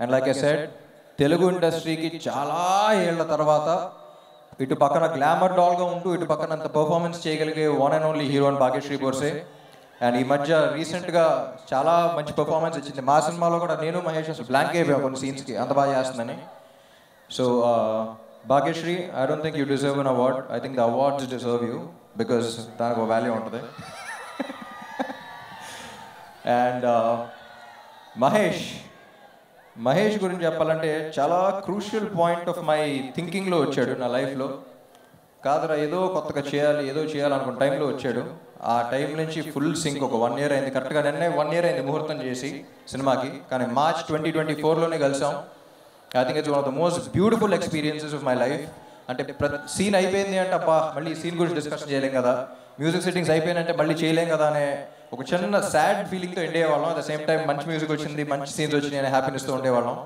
And like I said, Telugu ఇండస్ట్రీకి చాలా ఏళ్ల తర్వాత ఇటు పక్కన గ్లామర్ డాల్గా ఉంటూ ఇటు పక్కన అంత పర్ఫార్మెన్స్ చేయగలిగే వన్ అండ్ ఓన్లీ హీరో అని భాగ్యశ్రీ బోర్సే. అండ్ ఈ మధ్య రీసెంట్గా చాలా మంచి పర్ఫార్మెన్స్ ఇచ్చింది. మా సినిమాలో కూడా నేను మహేష్ అసలు బ్లాంక్ అయిపోయాం కొన్ని సీన్స్కి, అంత బాగా చేస్తుందని. So Bhagyashree, I don't think you deserve an award. I think the awards deserve you, because దానికి ఒక వాల్యూ ఉంటుంది. అండ్ మహేష్ గురించి చెప్పాలంటే చాలా క్రూషియల్ పాయింట్ ఆఫ్ మై థింకింగ్లో వచ్చాడు నా లైఫ్లో. కాదురా ఏదో కొత్తగా చేయాలి, ఏదో చేయాలనుకున్న టైంలో వచ్చాడు. ఆ టైం నుంచి ఫుల్ సింక్. ఒక 1 year అయింది, కరెక్ట్గా నిన్నే 1 year అయింది ముహూర్తం చేసి సినిమాకి. కానీ March 2024లోనే కలిసాం. I think it's one of the most beautiful experiences of my life. అంటే సీన్ అయిపోయింది అంటే అబ్బా మళ్ళీ ఈ సీన్ గురించి డిస్కషన్ చేయలేం కదా, మ్యూజిక్ సెట్టింగ్స్ అయిపోయినంటే మళ్ళీ చేయలేం కదా అనే ఒక చిన్న సాడ్ ఫీలింగ్తో ఉండేవాళ్ళం. అట్ ద సేమ్ టైం మంచి మ్యూజిక్ వచ్చింది, మంచి సీన్స్ వచ్చినాయి అనే హ్యాపీనెస్తో ఉండేవాళ్ళం.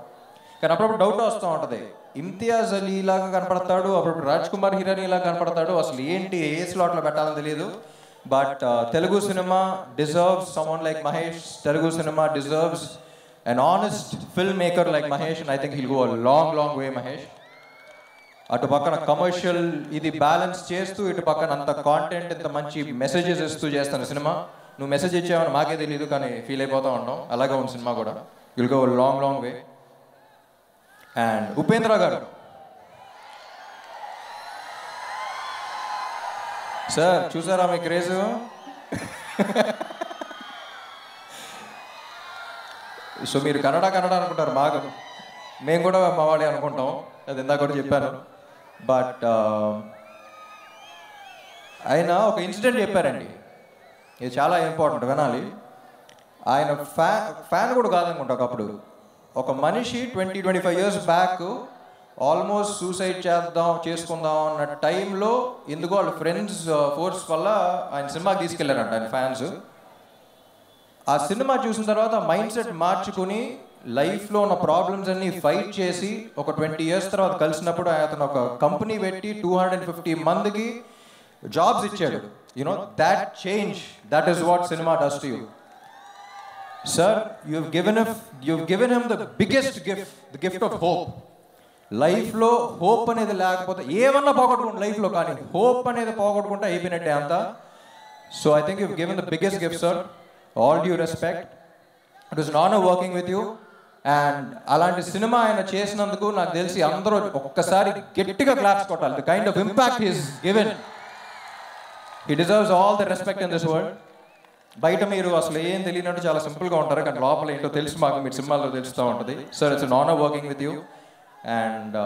కానీ అప్పుడప్పుడు డౌట్ వస్తూ ఉంటుంది, ఇమ్తియాజ్ అలీ లాగా కనపడతాడు, అప్పుడప్పుడు రాజ్ కుమార్ హిరానీ లాగా కనపడతాడు, అసలు ఏంటి ఏ స్లాట్లో పెట్టాలని తెలియదు. But Telugu cinema deserves someone like Mahesh. Telugu cinema deserves an honest filmmaker like Mahesh, and I think he'll go a long way, Mahesh. అటు పక్కన కమర్షియల్ ఇది బ్యాలెన్స్ చేస్తూ ఇటు పక్కన అంత కాంటెంట్ ఇంత మంచి మెసేజెస్ ఇస్తూ చేస్తాను సినిమా. నువ్వు మెసేజ్ ఇచ్చావని మాకే తెలియదు కానీ ఫీల్ అయిపోతూ ఉంటాం. అలాగే ఉంది సినిమా కూడా. Will go long way. And Upendra గారు సార్, చూసారా మీ క్రేజ్? సో మీరు కన్నడ అనుకుంటారు బాగా, మేము కూడా మా వాడే అనుకుంటాం, అది ఇందాక కూడా చెప్పాను. బట్ ఆయన ఒక ఇన్సిడెంట్ చెప్పారండి, ఇది చాలా ఇంపార్టెంట్, వినాలి. ఆయన ఫ్యాన్ కూడా కాదనుకుంటా. ఒకప్పుడు ఒక మనిషి 20-25 years బ్యాక్ ఆల్మోస్ట్ సూసైడ్ చేసుకుందాం అన్న టైంలో ఎందుకో వాళ్ళ ఫ్రెండ్స్ ఫోర్స్ వల్ల ఆయన సినిమాకి తీసుకెళ్లారంట ఆయన ఫ్యాన్స్. ఆ సినిమా చూసిన తర్వాత మైండ్ సెట్ మార్చుకుని లైఫ్లో ఉన్న ప్రాబ్లమ్స్ అన్ని ఫైట్ చేసి ఒక 20 years తర్వాత కలిసినప్పుడు అతను ఒక కంపెనీ పెట్టి 250 మందికి జాబ్స్ ఇచ్చాడు. You know that change, that is what cinema does to you. Sir, you've given him the biggest gift, the gift of hope. లైఫ్లో హోప్ అనేది లేకపోతే ఏమన్నా పోగొట్టుకుంటే లైఫ్లో, కానీ హోప్ అనేది పోగొట్టుకుంటే అయిపోయినట్టే అంతా. So I think you've given the biggest gift, sir. All due respect. It was an honor working with you. And అలాంటి సినిమా ఆయన చేసినందుకు నాకు తెలిసి అందరూ ఒక్కసారి గట్టిగా క్లాప్స్ కొట్టాలి. The kind of impact he is given, he deserves all the respect in this world. బయట మీరు అసలు ఏం తెలియనట్టు చాలా సింపుల్గా ఉంటారు, కానీ లోపల ఏంటో తెలుసు మాకు, మీరు సినిమాల్లో తెలుస్తూ ఉంటుంది. Sir, it's an honour working with you. And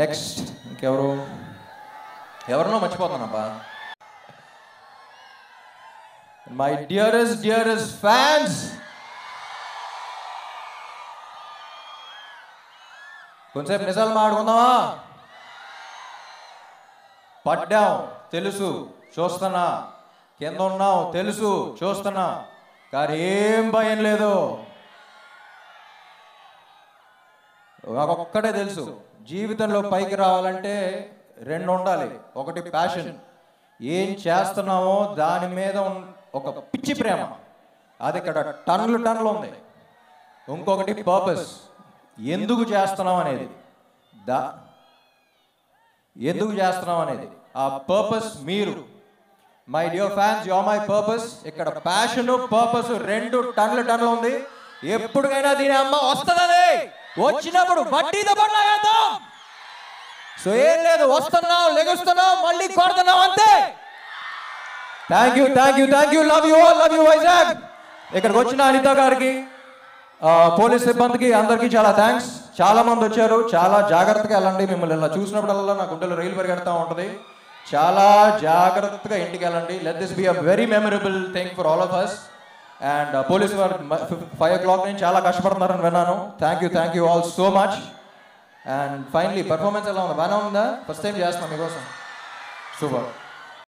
next ఎవరినో మర్చిపోతానబ్బా. మై డియరెస్ట్ ఫ్యాన్స్, కొంచెంసేపు నిజాలు మాట్లాడుకుందామా? పడ్డాం తెలుసు, చూస్తున్నా, కింద ఉన్నాం తెలుసు, చూస్తున్నా, కానీ ఏం భయం లేదు. ఒక్కటే తెలుసు, జీవితంలో పైకి రావాలంటే 2 ఉండాలి. ఒకటి ప్యాషన్, ఏం చేస్తున్నామో దాని మీద ఒక పిచ్చి ప్రేమ, అది ఇక్కడ టన్నులు ఉంది. ఇంకొకటి పర్పస్, ఎందుకు చేస్తున్నాం అనేది, ఆ పర్పస్ మీరు. My dear fans, you are my purpose. ఇక్కడ ప్యాషన్ పర్పస్ 2 టన్నులు ఉంది. ఎప్పటికైనా దీని అమ్మ వస్తుందని, వచ్చినప్పుడు వడ్డీతో పడలాగేద్దాం. సో ఏం లేదు, వస్తున్నాం, లెగుస్తున్నాం, మళ్ళీ కొడుతున్నాం, అంతే. Thank you, love you all, love you Vizag. ఇక్కడికి వచ్చిన అనిత గారికి, పోలీస్ సిబ్బందికి, అందరికీ చాలా థ్యాంక్స్. చాలా మంది వచ్చారు, చాలా జాగ్రత్తగా వెళ్ళండి. మిమ్మల్ని ఇలా చూసినప్పుడల్లా నా గుండెలో రైలు పరిగెడతా ఉంటుంది. చాలా జాగ్రత్తగా ఇంటికి వెళ్ళండి. Let this be a very memorable thing for all of us. And police వారు 5 o'clock నుంచి చాలా కష్టపడుతున్నారని విన్నాను. Thank you all so much. And finally performance ఎలా ఉంది? బాగానే ఉందా? ఫస్ట్ టైం చేస్తున్నాం మీకోసం. సూపర్.